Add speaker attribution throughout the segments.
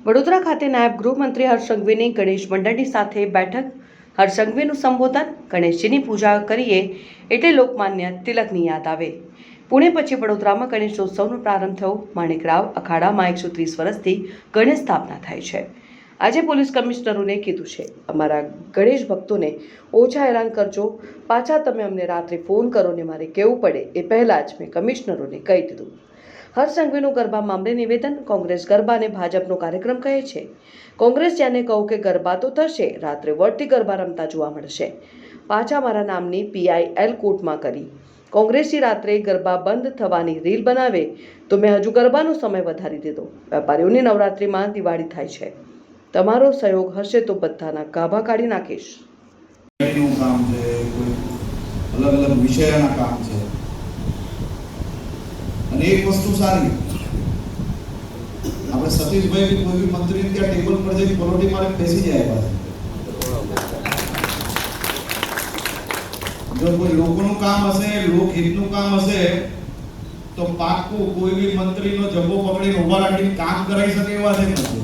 Speaker 1: વડોદરા ખાતે નાયબ ગૃહમંત્રી હર્ષ સંઘવીની ગણેશ મંડળની સાથે બેઠક. હર્ષ સંઘવીનું સંબોધન. ગણેશજીની પૂજા કરીએ એટલે લોકમાન્ય તિલકની યાદ આવે. પુણે પછી વડોદરામાં ગણેશોત્સવનો પ્રારંભ થયો. માણેકરાવ અખાડામાં 130 વર્ષથી ગણેશ સ્થાપના થાય છે. આજે પોલીસ કમિશનરોને કીધું છે, અમારા ગણેશ ભક્તોને ઓછા હેરાન કરજો, પાછા તમે અમને રાત્રે ફોન કરો ને મારે કહેવું પડે એ પહેલાં જ મેં કમિશનરોને કહી દીધું. હર્ષ સંઘવીનું ગરબા મામલે નિવેદન. કોંગ્રેસ ગરબાને ભાજપનો કાર્યક્રમ કહે છે. કોંગ્રેસ જેને કહું કે ગરબા તો થશે, રાત્રે વળતી ગરબા રમતા જોવા મળશે. પાછા મારા નામની PIL કોર્ટમાં કરી. કોંગ્રેસી રાત્રે ગરબા બંધ થવાની રીલ બનાવે તો મેં હજુ ગરબાનો સમય વધારી દીધો. વેપારીઓની નવરાત્રિમાં દિવાળી થાય છે. તમારો સહયોગ હશે તો બધાના ગાભા કાઢી નાખીશ.
Speaker 2: કામ છે, કોઈ અલગ અલગ વિષયના કામ છે. અને એક વસ્તુ સારી, આપણે સતીશભાઈ કોઈ બી મંત્રી ત્યાં ટેબલ પર જઈને પરોઠી મારે બેસી જાય પાછા. જો કોઈ લોકોનું કામ હશે, લોકહિતનું કામ હશે તો પાક્કું કોઈ બી મંત્રીનો જબ્બો પકડીને ઉભા રાખીને કામ કરાવી શકે એવા છે નથી.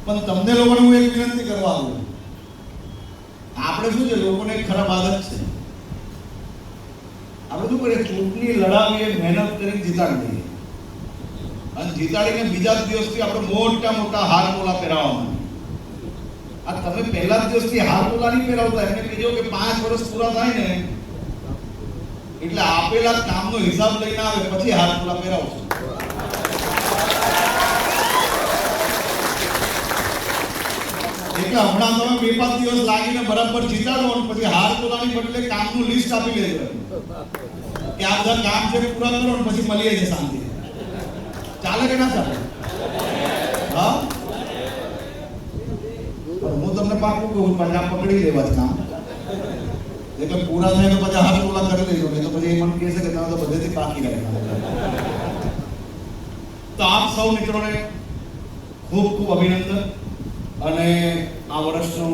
Speaker 2: પણ તમને લોકોને હું એક વિનંતી કરવા આવું, આપણે શું છે, લોકોને એક ખરાબ આદત છે, આપણે શું કરીએ, ચૂંટણી લડાવીએ, મહેનત કરીને જીતાડી દઈએ અને જીતાડીને બીજા દિવસથી આપણે મોટા મોટા હાર તોલા પહેરાવવા. આ તમે પહેલા દિવસથી હાર તોલા નહીં પહેરાવતા, એમને કહેજો કે 5 વર્ષ પૂરા થાય ને એટલે આપેલા કામનો હિસાબ લઈને આવે પછી હાર તોલા પહેરાવશો. એટલે હમણાં તમે 2-5 દિવસ લાગીને બરાબર જીતાડો અને પછી હાર તોલાની બદલે કામનું લિસ્ટ આપી લેજો કે આ બધા કામ છે પૂરા કરો અને પછી મળીએ છે શાંતિ. ચાલે કે ના ચાલે? હા, હું તમને પાકું કહું, પણ આ પકડી લેવા જ કામ એટલે પૂરા થાય તો પછી હાર તોલા કરી લેજો, નહીં તો પછી એ મને કહેશે કે તમે તો બધેથી બાકી રહ્યા. તો આપ સૌ મિત્રોને ખૂબ ખૂબ અભિનંદન અને આ વર્ષનું